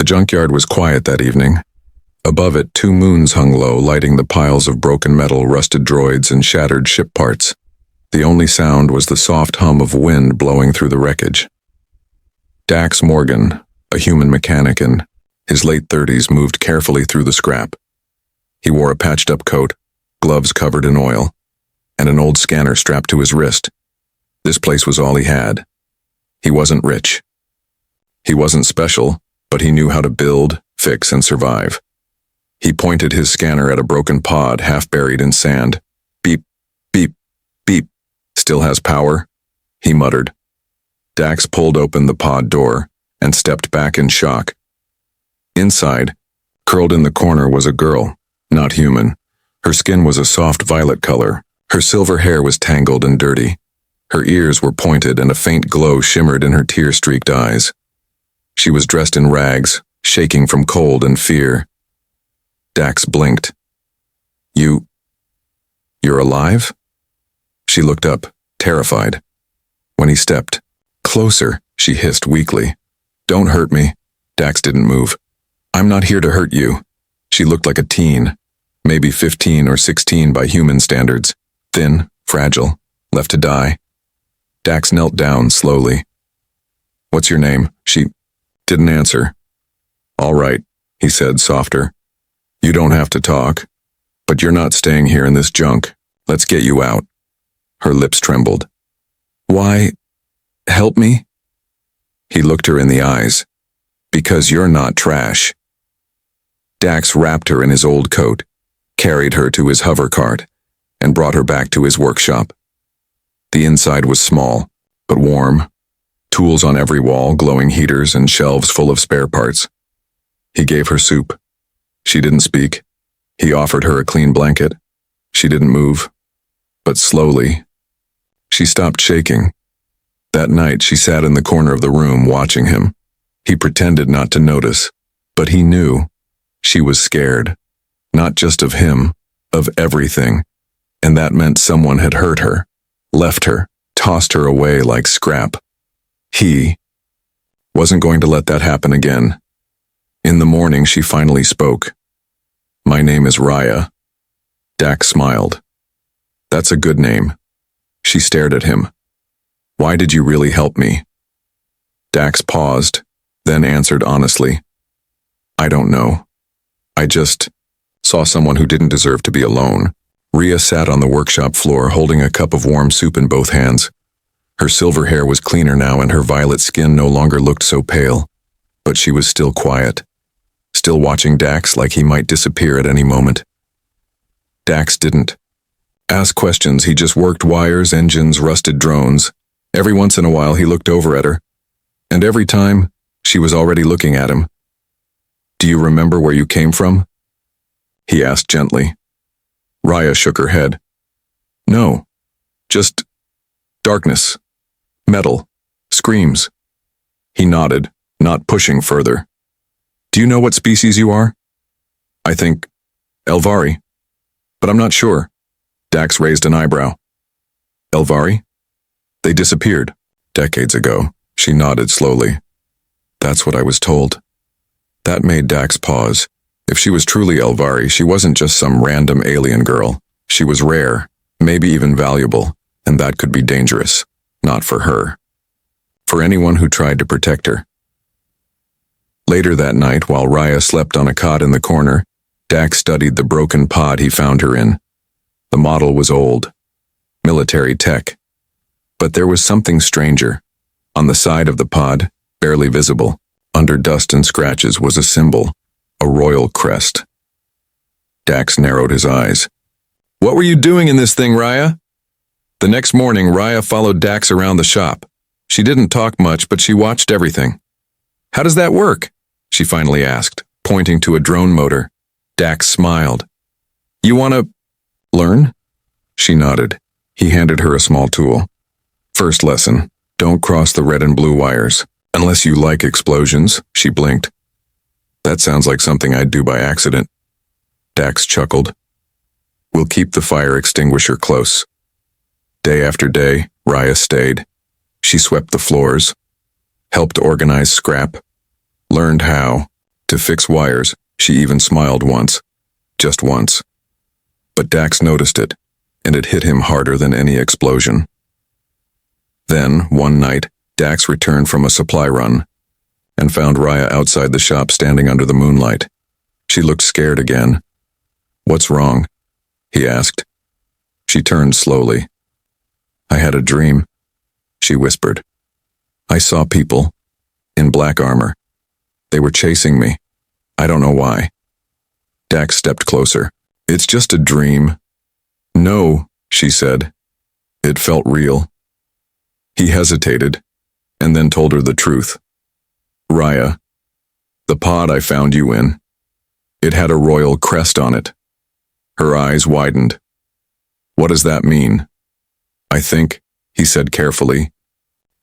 junkyard was quiet that evening. Above it, 2 moons hung low, lighting the piles of broken metal, rusted droids, and shattered ship parts. The only sound was the soft hum of wind blowing through the wreckage. Dax Morgan, a human mechanic in his late 30s, moved carefully through the scrap. He wore a patched-up coat, gloves covered in oil, and an old scanner strapped to his wrist. This place was all he had. He wasn't rich. He wasn't special, but he knew how to build, fix, and survive. He pointed his scanner at a broken pod half buried in sand. Beep, beep, beep. Still has power? He muttered. Dax pulled open the pod door and stepped back in shock. Inside, curled in the corner, was a girl, not human. Her skin was a soft violet color. Her silver hair was tangled and dirty. Her ears were pointed and a faint glow shimmered in her tear-streaked eyes. She was dressed in rags, shaking from cold and fear. Dax blinked. You're alive? She looked up, terrified. When he stepped closer, she hissed weakly. Don't hurt me. Dax didn't move. I'm not here to hurt you. She looked like a teen, maybe 15 or 16 by human standards. Thin, fragile, left to die. Dax knelt down slowly. What's your name? She didn't answer. All right, he said, softer. You don't have to talk, but you're not staying here in this junk. Let's get you out. Her lips trembled. Why? Help me? He looked her in the eyes. Because you're not trash. Dax wrapped her in his old coat, carried her to his hover cart, and brought her back to his workshop. The inside was small, but warm. Tools on every wall, glowing heaters, and shelves full of spare parts. He gave her soup. She didn't speak. He offered her a clean blanket. She didn't move. But slowly, she stopped shaking. That night, she sat in the corner of the room watching him. He pretended not to notice, but he knew. She was scared. Not just of him, of everything. And that meant someone had hurt her, left her, tossed her away like scrap. He wasn't going to let that happen again. In the morning, she finally spoke. My name is Raya. Dax smiled. That's a good name. She stared at him. Why did you really help me? Dax paused, then answered honestly. I don't know. I just saw someone who didn't deserve to be alone. Rhea sat on the workshop floor holding a cup of warm soup in both hands. Her silver hair was cleaner now and her violet skin no longer looked so pale. But she was still quiet, still watching Dax like he might disappear at any moment. Dax didn't ask questions. He just worked wires, engines, rusted drones. Every once in a while he looked over at her. And every time, she was already looking at him. Do you remember where you came from? He asked gently. Raya shook her head. No, just darkness, metal, screams. He nodded, not pushing further. Do you know what species you are? I think Elvari, but I'm not sure. Dax raised an eyebrow. Elvari? They disappeared decades ago. She nodded slowly. That's what I was told. That made Dax pause. If she was truly Elvari, she wasn't just some random alien girl. She was rare, maybe even valuable, and that could be dangerous. Not for her. For anyone who tried to protect her. Later that night, while Raya slept on a cot in the corner, Dax studied the broken pod he found her in. The model was old. Military tech. But there was something stranger. On the side of the pod, barely visible, under dust and scratches, was a symbol. A royal crest. Dax narrowed his eyes. What were you doing in this thing, Raya? The next morning, Raya followed Dax around the shop. She didn't talk much, but she watched everything. How does that work? She finally asked, pointing to a drone motor. Dax smiled. You want to learn? She nodded. He handed her a small tool. First lesson, don't cross the red and blue wires. Unless you like explosions, she blinked. That sounds like something I'd do by accident. Dax chuckled. We'll keep the fire extinguisher close. Day after day, Raya stayed. She swept the floors, helped organize scrap, learned how to fix wires. She even smiled once. Just once. But Dax noticed it, and it hit him harder than any explosion. Then, one night, Dax returned from a supply run and found Raya outside the shop standing under the moonlight. She looked scared again. "What's wrong?" he asked. She turned slowly. "I had a dream," she whispered. "I saw people in black armor. They were chasing me. I don't know why." Dax stepped closer. "It's just a dream." "No," she said. It felt real. He hesitated, and then told her the truth. "Raya, the pod I found you in, it had a royal crest on it." Her eyes widened. "What does that mean?" "I think," he said carefully,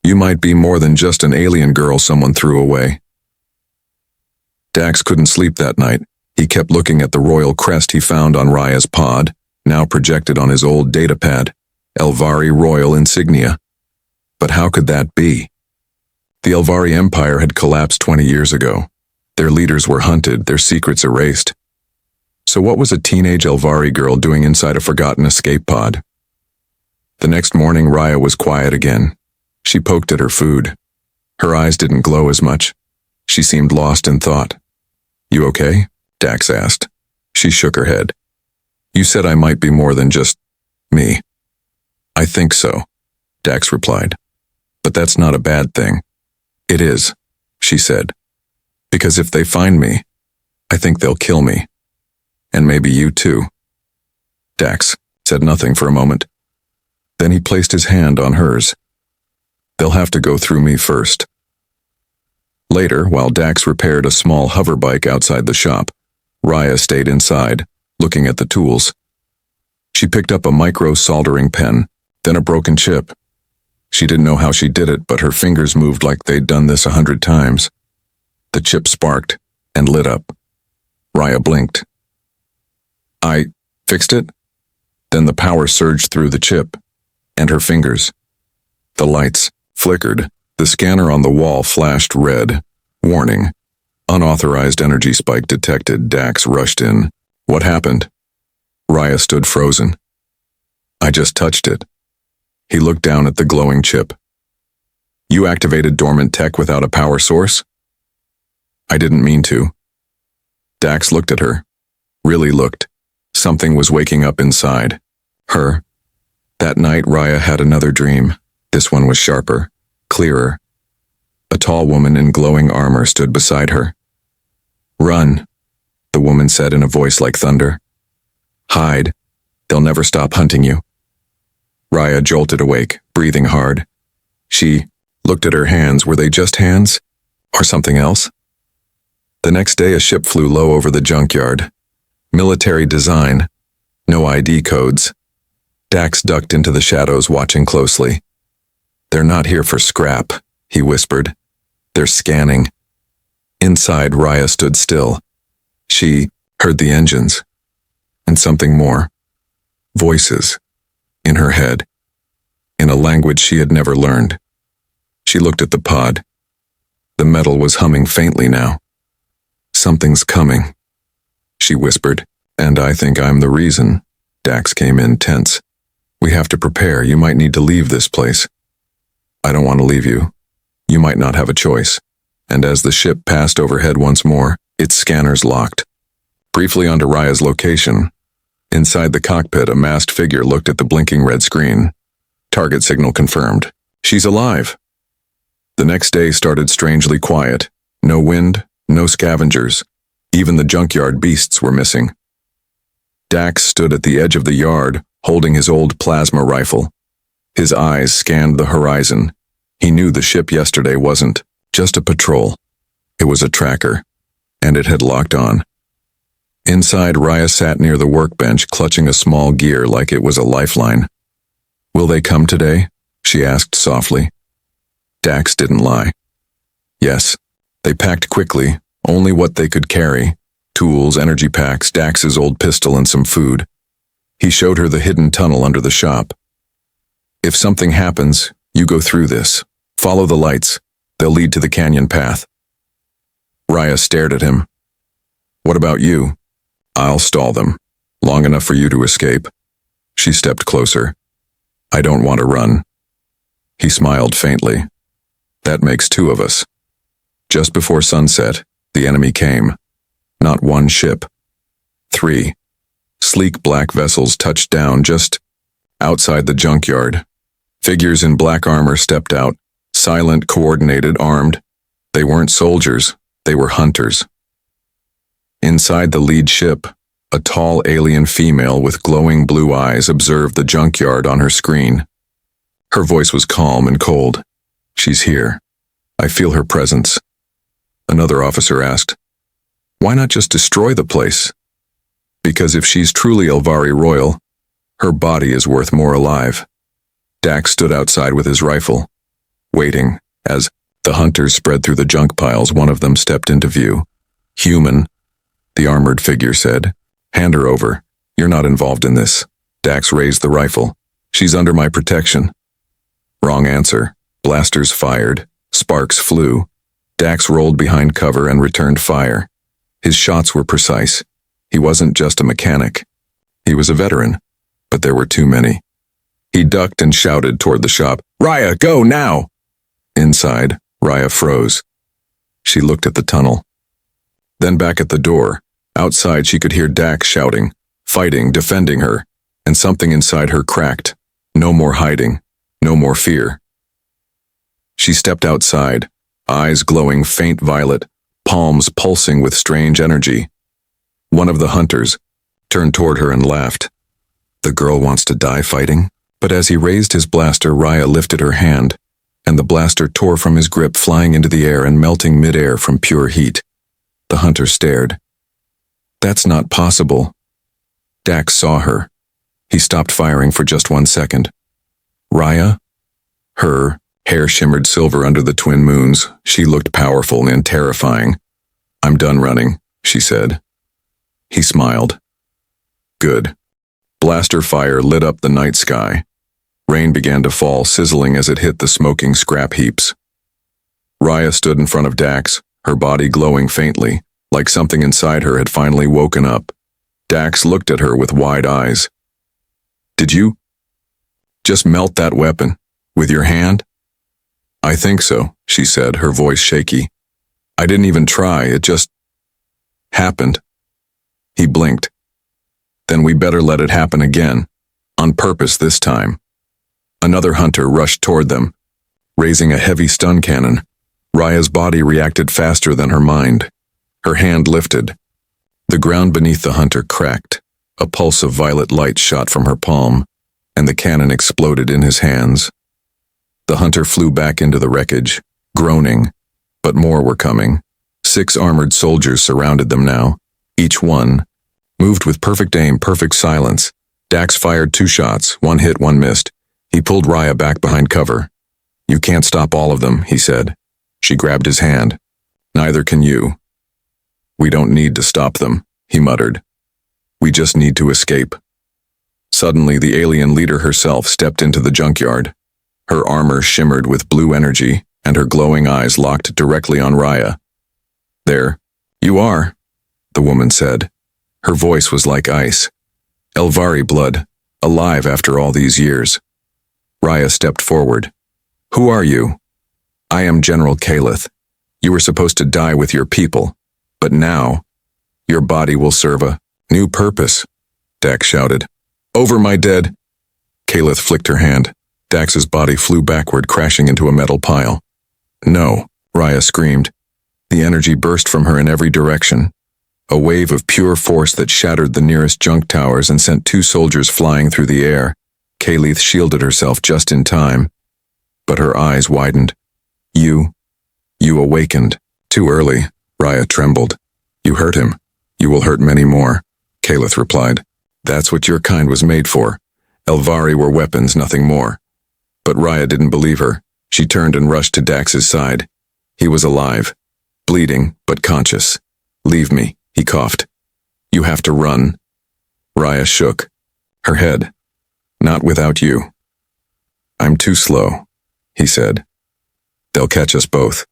"you might be more than just an alien girl someone threw away." Dax couldn't sleep that night. He kept looking at the royal crest he found on Raya's pod, now projected on his old datapad, Elvari royal insignia. But how could that be? The Elvari Empire had collapsed 20 years ago. Their leaders were hunted, their secrets erased. So what was a teenage Elvari girl doing inside a forgotten escape pod? The next morning, Raya was quiet again. She poked at her food. Her eyes didn't glow as much. She seemed lost in thought. "You okay?" Dax asked. She shook her head. "You said I might be more than just me." "I think so," Dax replied. "But that's not a bad thing." "It is," she said. "Because if they find me, I think they'll kill me. And maybe you too." Dax said nothing for a moment. Then he placed his hand on hers. "They'll have to go through me first." Later, while Dax repaired a small hover bike outside the shop, Raya stayed inside, looking at the tools. She picked up a micro-soldering pen, then a broken chip. She didn't know how she did it, but her fingers moved like they'd done this 100 times. The chip sparked and lit up. Raya blinked. "I fixed it?" Then the power surged through the chip and her fingers. The lights flickered. The scanner on the wall flashed red. "Warning. Unauthorized energy spike detected." Dax rushed in. "What happened?" Raya stood frozen. "I just touched it." He looked down at the glowing chip. "You activated dormant tech without a power source?" "I didn't mean to." Dax looked at her. Really looked. Something was waking up inside. Her. That night, Raya had another dream. This one was sharper, clearer. A tall woman in glowing armor stood beside her. "Run," the woman said in a voice like thunder. "Hide. They'll never stop hunting you." Raya jolted awake, breathing hard. She looked at her hands. Were they just hands? Or something else? The next day, a ship flew low over the junkyard. Military design. No ID codes. Dax ducked into the shadows, watching closely. "They're not here for scrap," he whispered. "They're scanning." Inside, Raya stood still. She heard the engines. And something more. Voices. In her head. In a language she had never learned. She looked at the pod. The metal was humming faintly now. "Something's coming," she whispered. "And I think I'm the reason." Dax came in tense. "We have to prepare. You might need to leave this place." "I don't want to leave you. You might not have a choice." And as the ship passed overhead once more, its scanners locked. Briefly onto Raya's location. Inside the cockpit, a masked figure looked at the blinking red screen. Target signal confirmed. "She's alive." The next day started strangely quiet. No wind, no scavengers. Even the junkyard beasts were missing. Dax stood at the edge of the yard, holding his old plasma rifle. His eyes scanned the horizon. He knew the ship yesterday wasn't just a patrol. It was a tracker, and it had locked on. Inside, Raya sat near the workbench, clutching a small gear like it was a lifeline. "Will they come today?" she asked softly. Dax didn't lie. Yes, they packed quickly, only what they could carry. Tools, energy packs, Dax's old pistol, and some food. He showed her the hidden tunnel under the shop. "If something happens, you go through this. Follow the lights. They'll lead to the canyon path." Raya stared at him. What about you? I'll stall them. Long enough for you to escape. She stepped closer. I don't want to run. He smiled faintly. That makes two of us. Just before sunset, the enemy came. Not one ship. 3. Sleek black vessels touched down just outside the junkyard. Figures in black armor stepped out, silent, coordinated, armed. They weren't soldiers, they were hunters. Inside the lead ship, a tall alien female with glowing blue eyes observed the junkyard on her screen. Her voice was calm and cold. She's here. I feel her presence. Another officer asked, why not just destroy the place? Because if she's truly Elvari Royal, her body is worth more alive. Dax stood outside with his rifle, waiting. As the hunters spread through the junk piles, one of them stepped into view. Human, the armored figure said. Hand her over. You're not involved in this. Dax raised the rifle. She's under my protection. Wrong answer. Blasters fired. Sparks flew. Dax rolled behind cover and returned fire. His shots were precise. He wasn't just a mechanic. He was a veteran, but there were too many. He ducked and shouted toward the shop, Raya, go now! Inside, Raya froze. She looked at the tunnel. Then back at the door. Outside, she could hear Dax shouting, fighting, defending her, and something inside her cracked. No more hiding. No more fear. She stepped outside, eyes glowing faint violet, palms pulsing with strange energy. One of the hunters turned toward her and laughed. The girl wants to die fighting? But as he raised his blaster, Raya lifted her hand, and the blaster tore from his grip, flying into the air and melting midair from pure heat. The hunter stared. That's not possible. Dax saw her. He stopped firing for just 1 second. Raya? Her hair shimmered silver under the twin moons. She looked powerful and terrifying. I'm done running, she said. He smiled. Good. Blaster fire lit up the night sky. Rain began to fall, sizzling as it hit the smoking scrap heaps. Raya stood in front of Dax, her body glowing faintly, like something inside her had finally woken up. Dax looked at her with wide eyes. Did you just melt that weapon with your hand? I think so, she said, her voice shaky. I didn't even try, it just happened. He blinked. Then we better let it happen again. On purpose this time. Another hunter rushed toward them, raising a heavy stun cannon. Raya's body reacted faster than her mind. Her hand lifted. The ground beneath the hunter cracked. A pulse of violet light shot from her palm, and the cannon exploded in his hands. The hunter flew back into the wreckage, groaning, but more were coming. 6 armored soldiers surrounded them now. Each one moved with perfect aim, perfect silence. Dax fired 2 shots, 1 hit, 1 missed. He pulled Raya back behind cover. You can't stop all of them, he said. She grabbed his hand. Neither can you. We don't need to stop them, he muttered. We just need to escape. Suddenly, the alien leader herself stepped into the junkyard. Her armor shimmered with blue energy, and her glowing eyes locked directly on Raya. There, you are, the woman said. Her voice was like ice. Elvari blood, alive after all these years. Raya stepped forward. Who are you? I am General Kalith. You were supposed to die with your people, but now, your body will serve a new purpose, Dax shouted. Over my dead. Kalith flicked her hand. Dax's body flew backward, crashing into a metal pile. No, Raya screamed. The energy burst from her in every direction. A wave of pure force that shattered the nearest junk towers and sent 2 soldiers flying through the air. Kalith shielded herself just in time, but her eyes widened. You awakened. Too early, Raya trembled. You hurt him. You will hurt many more, Kalith replied. That's what your kind was made for. Elvari were weapons, nothing more. But Raya didn't believe her. She turned and rushed to Dax's side. He was alive, bleeding, but conscious. Leave me, he coughed. You have to run. Raya shook. Her head. Not without you. I'm too slow, he said. They'll catch us both.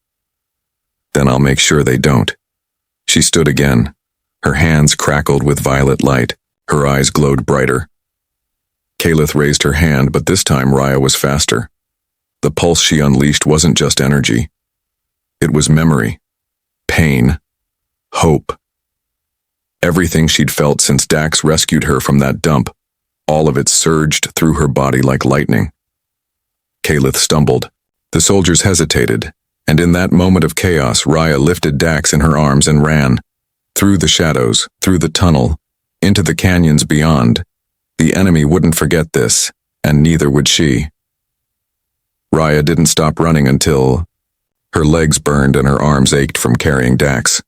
Then I'll make sure they don't. She stood again, Her hands crackled with violet light. Her eyes glowed brighter. Kalith raised her hand, but this time Raya was faster. The pulse she unleashed wasn't just energy. It was memory, pain, hope. Everything she'd felt since Dax rescued her from that dump, all of it surged through her body like lightning. Kalith stumbled. The soldiers hesitated, and in that moment of chaos, Raya lifted Dax in her arms and ran. Through the shadows, through the tunnel, into the canyons beyond. The enemy wouldn't forget this, and neither would she. Raya didn't stop running until her legs burned and her arms ached from carrying Dax.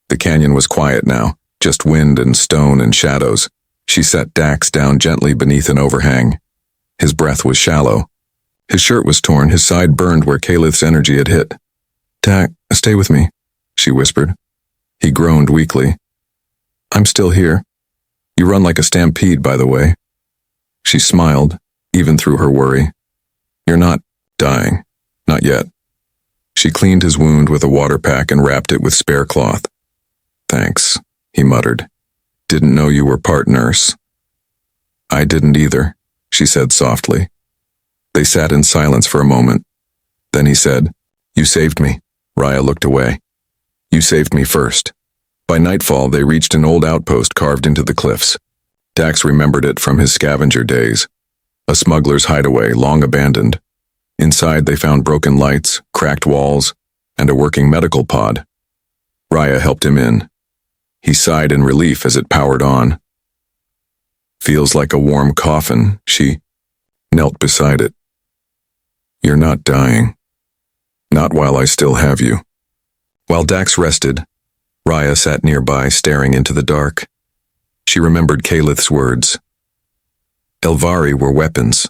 The canyon was quiet now, just wind and stone and shadows. She set Dax down gently beneath an overhang. His breath was shallow. His shirt was torn, his side burned where Kalith's energy had hit. "Dax, stay with me," she whispered. He groaned weakly. "I'm still here. You run like a stampede, by the way." She smiled, even through her worry. "You're not dying. Not yet." She cleaned his wound with a water pack and wrapped it with spare cloth. "Thanks," he muttered. "Didn't know you were part nurse." "I didn't either," she said softly. They sat in silence for a moment. Then he said, "You saved me." Raya looked away. "You saved me first." By nightfall, they reached an old outpost carved into the cliffs. Dax remembered it from his scavenger days. A smuggler's hideaway, long abandoned. Inside, they found broken lights, cracked walls, and a working medical pod. Raya helped him in. He sighed in relief as it powered on. "Feels like a warm coffin," she knelt beside it. "You're not dying. Not while I still have you." While Dax rested, Raya sat nearby, staring into the dark. She remembered Kalith's words. Elvari were weapons.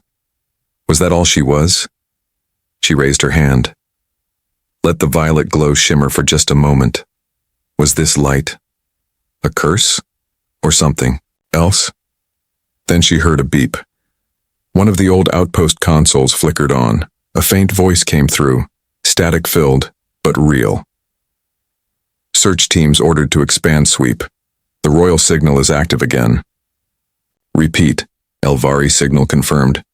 Was that all she was? She raised her hand. Let the violet glow shimmer for just a moment. Was this light a curse or something else? Then she heard a beep. One of the old outpost consoles flickered on. A faint voice came through, static-filled, but real. "Search teams ordered to expand sweep. The royal signal is active again." "Repeat," Elvari signal confirmed.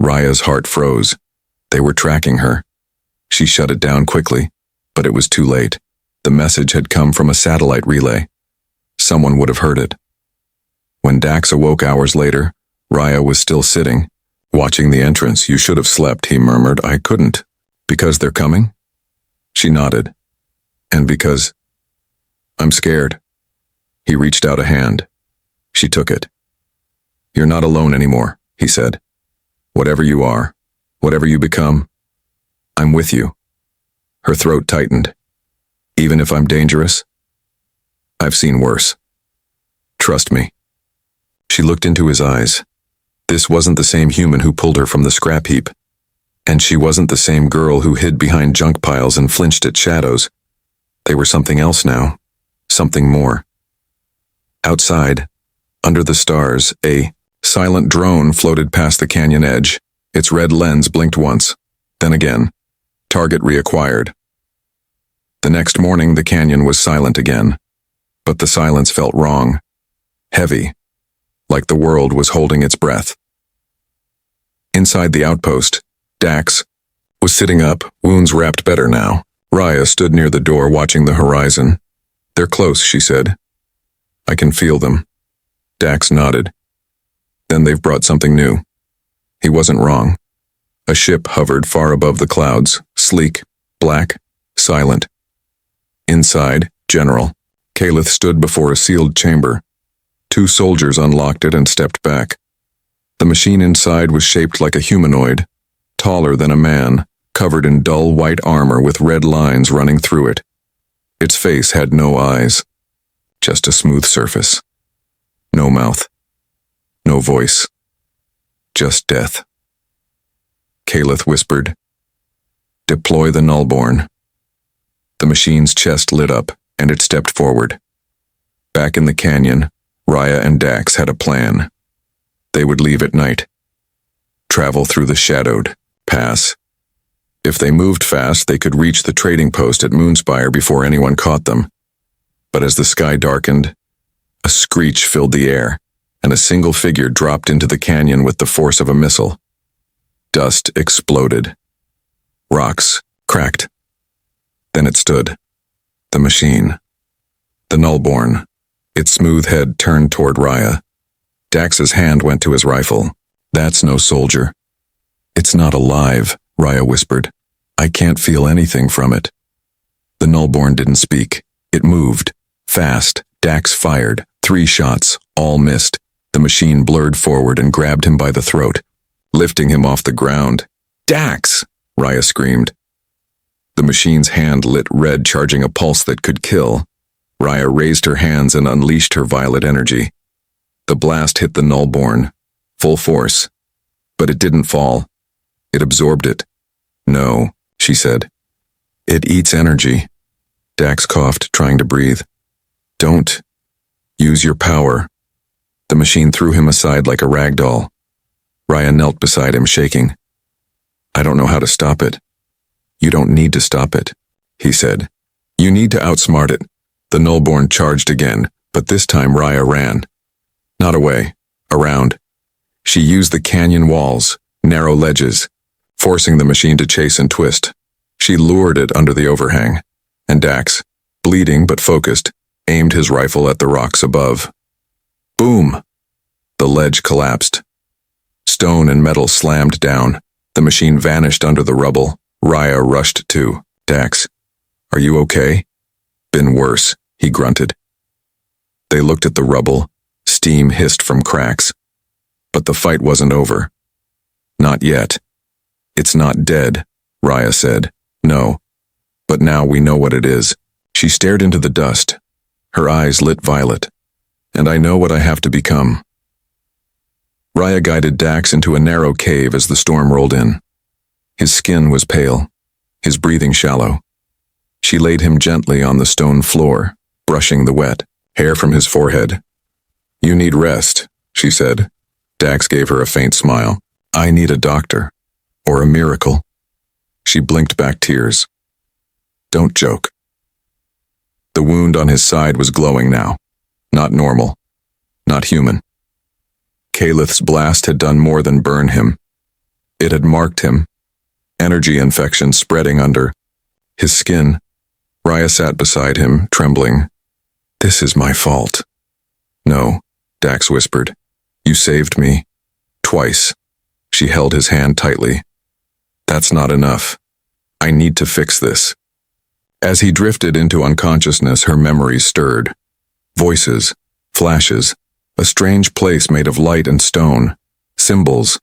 Raya's heart froze. They were tracking her. She shut it down quickly, but it was too late. The message had come from a satellite relay. Someone would have heard it. When Dax awoke hours later, Raya was still sitting, watching the entrance. "You should have slept," he murmured. "I couldn't." "Because they're coming?" She nodded. "And because I'm scared." He reached out a hand. She took it. "You're not alone anymore," he said. "Whatever you are, whatever you become, I'm with you." Her throat tightened. "Even if I'm dangerous? I've seen worse. Trust me." She looked into his eyes. This wasn't the same human who pulled her from the scrap heap. And she wasn't the same girl who hid behind junk piles and flinched at shadows. They were something else now. Something more. Outside, under the stars, a silent drone floated past the canyon edge. Its red lens blinked once, then again. Target reacquired. The next morning, the canyon was silent again. But the silence felt wrong. Heavy. Like the world was holding its breath. Inside the outpost, Dax was sitting up, wounds wrapped better now. Raya stood near the door watching the horizon. "They're close," she said. "I can feel them." Dax nodded. "Then they've brought something new." He wasn't wrong. A ship hovered far above the clouds, sleek, black, silent. Inside, General, Kalith stood before a sealed chamber. 2 soldiers unlocked it and stepped back. The machine inside was shaped like a humanoid, taller than a man, covered in dull white armor with red lines running through it. Its face had no eyes, just a smooth surface. No mouth. No voice. Just death. Kalith whispered, "Deploy the nullborn." The machine's chest lit up, and it stepped forward. Back in the canyon, Raya and Dax had a plan. They would leave at night. Travel through the shadowed pass. If they moved fast, they could reach the trading post at Moonspire before anyone caught them. But as the sky darkened, a screech filled the air, and a single figure dropped into the canyon with the force of a missile. Dust exploded. Rocks cracked. Then it stood. The machine. The nullborn. Its smooth head turned toward Raya. Dax's hand went to his rifle. That's no soldier. It's not alive, Raya whispered. I can't feel anything from it. The nullborn didn't speak. It moved. Fast. Dax fired. 3 shots. All missed. The machine blurred forward and grabbed him by the throat, lifting him off the ground. Dax! Raya screamed. The machine's hand lit red, charging a pulse that could kill. Raya raised her hands and unleashed her violet energy. The blast hit the nullborn, full force. But it didn't fall. It absorbed it. No, she said. It eats energy. Dax coughed, trying to breathe. Don't. Use your power. The machine threw him aside like a rag doll. Raya knelt beside him, shaking. I don't know how to stop it. You don't need to stop it, he said. You need to outsmart it. The nullborn charged again, but this time Raya ran. Not away, around. She used the canyon walls, narrow ledges, forcing the machine to chase and twist. She lured it under the overhang, and Dax, bleeding but focused, aimed his rifle at the rocks above. Boom! The ledge collapsed. Stone and metal slammed down. The machine vanished under the rubble. Raya rushed to. Dax, are you okay? Been worse, he grunted. They looked at the rubble. Steam hissed from cracks. But the fight wasn't over. Not yet. It's not dead, Raya said. No. But now we know what it is. She stared into the dust. Her eyes lit violet. And I know what I have to become. Raya guided Dax into a narrow cave as the storm rolled in. His skin was pale, his breathing shallow. She laid him gently on the stone floor, brushing the wet hair from his forehead. You need rest, she said. Dax gave her a faint smile. I need a doctor, or a miracle. She blinked back tears. Don't joke. The wound on his side was glowing now. Not normal. Not human. Calith's blast had done more than burn him. It had marked him. Energy infection spreading under his skin. Raya sat beside him, trembling. This is my fault. No, Dax whispered. You saved me. Twice. She held his hand tightly. That's not enough. I need to fix this. As he drifted into unconsciousness, her memories stirred. Voices, flashes, a strange place made of light and stone, symbols,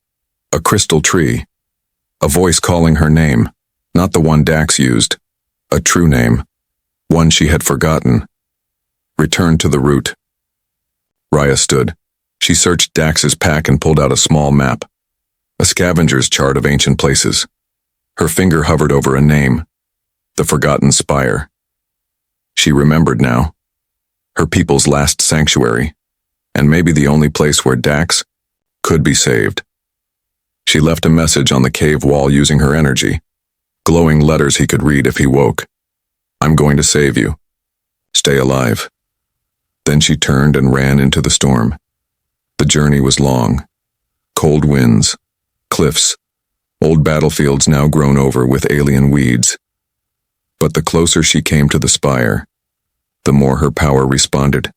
a crystal tree, a voice calling her name, not the one Dax used, a true name, one she had forgotten. Return to the root. Raya stood. She searched Dax's pack and pulled out a small map, a scavenger's chart of ancient places. Her finger hovered over a name, the Forgotten Spire. She remembered now. Her people's last sanctuary, and maybe the only place where Dax could be saved. She left a message on the cave wall using her energy, glowing letters he could read if he woke. I'm going to save you. Stay alive. Then she turned and ran into the storm. The journey was long. Cold winds, cliffs, old battlefields now grown over with alien weeds. But the closer she came to the spire, the more her power responded.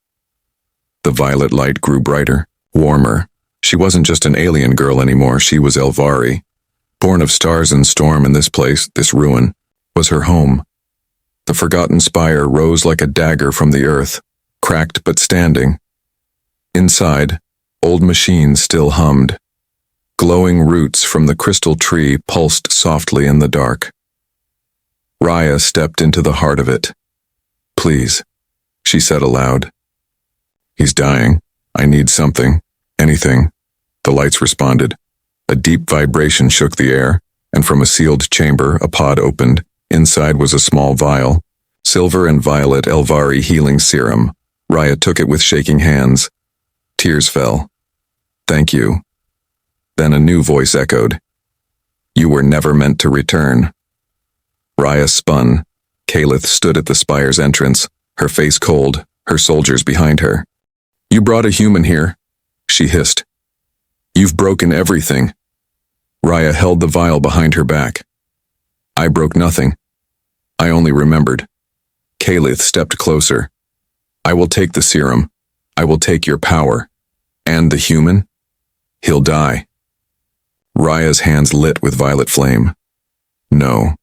The violet light grew brighter, warmer. She wasn't just an alien girl anymore, she was Elvari. Born of stars and storm, in this place, this ruin, was her home. The forgotten spire rose like a dagger from the earth, cracked but standing. Inside, old machines still hummed. Glowing roots from the crystal tree pulsed softly in the dark. Raya stepped into the heart of it. Please, she said aloud. He's dying. I need something. Anything. The lights responded. A deep vibration shook the air, and from a sealed chamber, a pod opened. Inside was a small vial, silver and violet Elvari healing serum. Raya took it with shaking hands. Tears fell. Thank you. Then a new voice echoed. You were never meant to return. Raya spun. Calith stood at the spire's entrance, her face cold, her soldiers behind her. "You brought a human here," she hissed. "You've broken everything." Raya held the vial behind her back. "I broke nothing. I only remembered." Kalith stepped closer. "I will take the serum. I will take your power. And the human? He'll die." Raya's hands lit with violet flame. "No.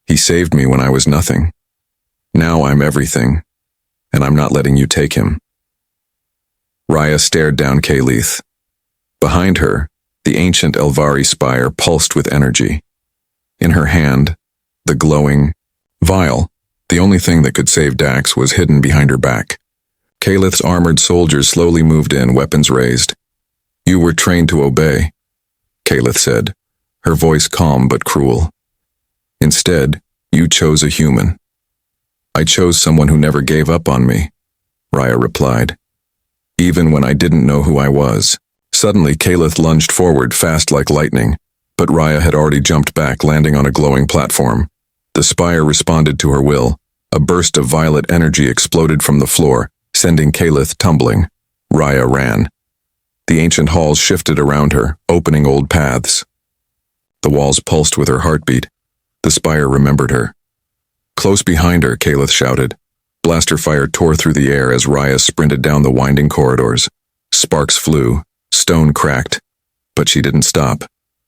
He saved me when I was nothing. Now I'm everything, and I'm not letting you take him." Raya stared down Kalith. Behind her, the ancient Elvari spire pulsed with energy. In her hand, the glowing vial, the only thing that could save Dax, was hidden behind her back. Kalith's armored soldiers slowly moved in, weapons raised. "You were trained to obey," Kalith said, her voice calm but cruel. "Instead, you chose a human." "I chose someone who never gave up on me," Raya replied. "Even when I didn't know who I was." Suddenly, Kalith lunged forward, fast like lightning, but Raya had already jumped back, landing on a glowing platform. The spire responded to her will. A burst of violet energy exploded from the floor, sending Kalith tumbling. Raya ran. The ancient halls shifted around her, opening old paths. The walls pulsed with her heartbeat. The spire remembered her. Close behind her, Kalith shouted. Blaster fire tore through the air as Raya sprinted down the winding corridors. Sparks flew, stone cracked, but she didn't stop.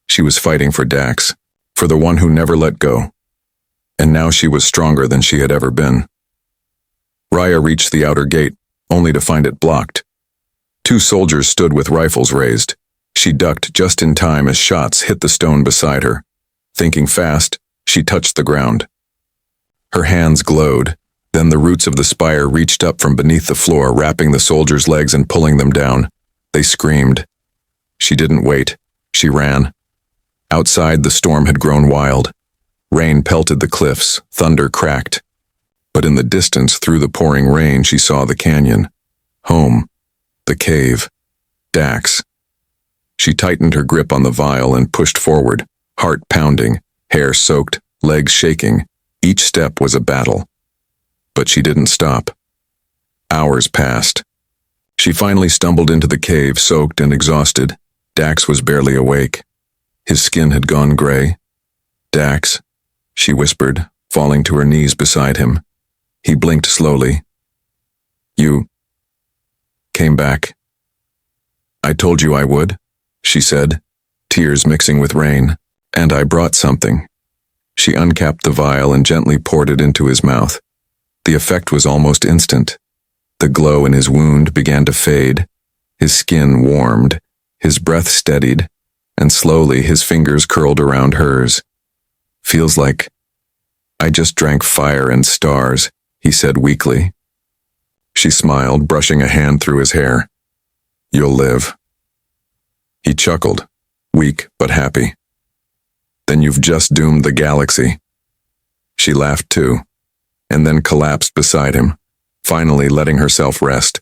She was fighting for Dax, for the one who never let go. And now she was stronger than she had ever been. Raya reached the outer gate, only to find it blocked. Two soldiers stood with rifles raised. She ducked just in time as shots hit the stone beside her. Thinking fast, she touched the ground. Her hands glowed. Then the roots of the spire reached up from beneath the floor, wrapping the soldiers' legs and pulling them down. They screamed. She didn't wait. She ran. Outside, the storm had grown wild. Rain pelted the cliffs, thunder cracked. But in the distance, through the pouring rain, she saw the canyon. Home. The cave. Dax. She tightened her grip on the vial and pushed forward, heart pounding, hair soaked, legs shaking. Each step was a battle. But she didn't stop. Hours passed. She finally stumbled into the cave, soaked and exhausted. Dax was barely awake. His skin had gone gray. "Dax," she whispered, falling to her knees beside him. He blinked slowly. "You came back." "I told you I would," she said, tears mixing with rain. "And I brought something." She uncapped the vial and gently poured it into his mouth. The effect was almost instant. The glow in his wound began to fade. His skin warmed, his breath steadied, and slowly his fingers curled around hers. "Feels like I just drank fire and stars," he said weakly. She smiled, brushing a hand through his hair. "You'll live." He chuckled, weak but happy. "Then you've just doomed the galaxy." She laughed too, and then collapsed beside him, finally letting herself rest.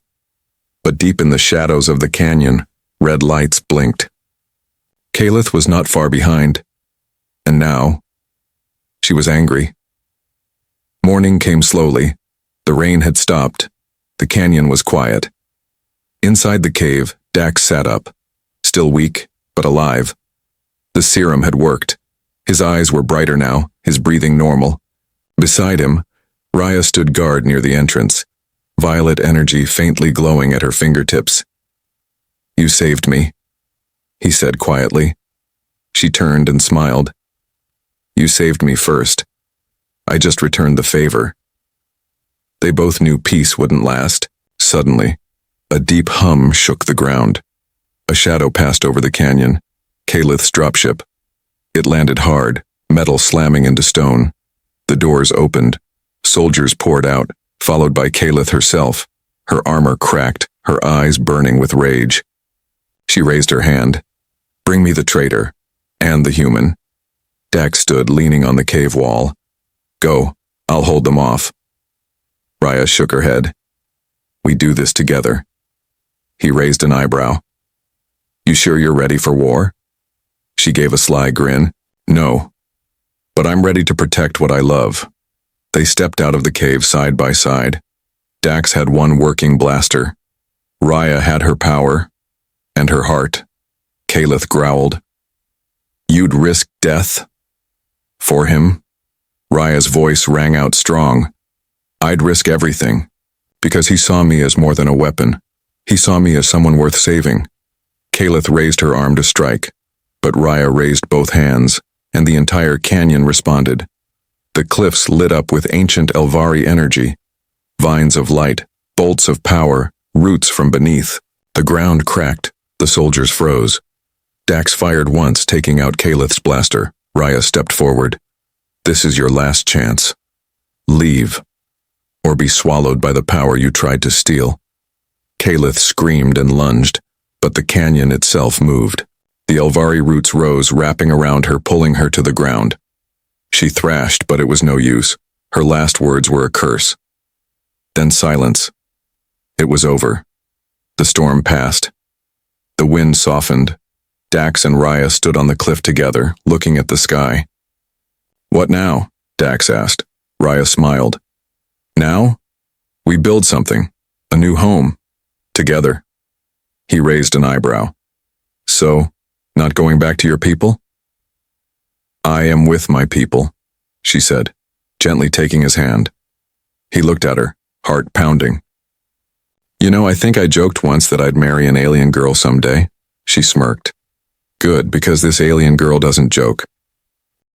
But deep in the shadows of the canyon, red lights blinked. Kalith was not far behind, and now she was angry. Morning came slowly. The rain had stopped. The canyon was quiet. Inside the cave, Dax sat up, still weak, but alive. The serum had worked. His eyes were brighter now, his breathing normal. Beside him, Raya stood guard near the entrance, violet energy faintly glowing at her fingertips. "You saved me," he said quietly. She turned and smiled. "You saved me first. I just returned the favor." They both knew peace wouldn't last. Suddenly, a deep hum shook the ground. A shadow passed over the canyon, Kalith's dropship. It landed hard, metal slamming into stone. The doors opened. Soldiers poured out, followed by Kalith herself, her armor cracked, her eyes burning with rage. She raised her hand. "Bring me the traitor, and the human." Dax stood leaning on the cave wall. "Go, I'll hold them off." Raya shook her head. "We do this together." He raised an eyebrow. "You sure you're ready for war?" She gave a sly grin. "No, but I'm ready to protect what I love." They stepped out of the cave side by side. Dax had one working blaster. Raya had her power and her heart. Kaleth growled. You'd risk death? For him? Raya's voice rang out strong. I'd risk everything, because he saw me as more than a weapon. He saw me as someone worth saving. Kaleth raised her arm to strike, but Raya raised both hands, and the entire canyon responded. The cliffs lit up with ancient Elvari energy. Vines of light, bolts of power, roots from beneath. The ground cracked, the soldiers froze. Dax fired once, taking out Kaleth's blaster. Raya stepped forward. This is your last chance. Leave, or be swallowed by the power you tried to steal. Kaleth screamed and lunged, but the canyon itself moved. The Elvari roots rose, wrapping around her, pulling her to the ground. She thrashed, but it was no use. Her last words were a curse. Then silence. It was over. The storm passed. The wind softened. Dax and Raya stood on the cliff together, looking at the sky. What now? Dax asked. Raya smiled. Now? We build something. A new home. Together. He raised an eyebrow. So, not going back to your people? I am with my people, she said, gently taking his hand. He looked at her, heart pounding. You know, I think I joked once that I'd marry an alien girl someday. She smirked. Good, because this alien girl doesn't joke.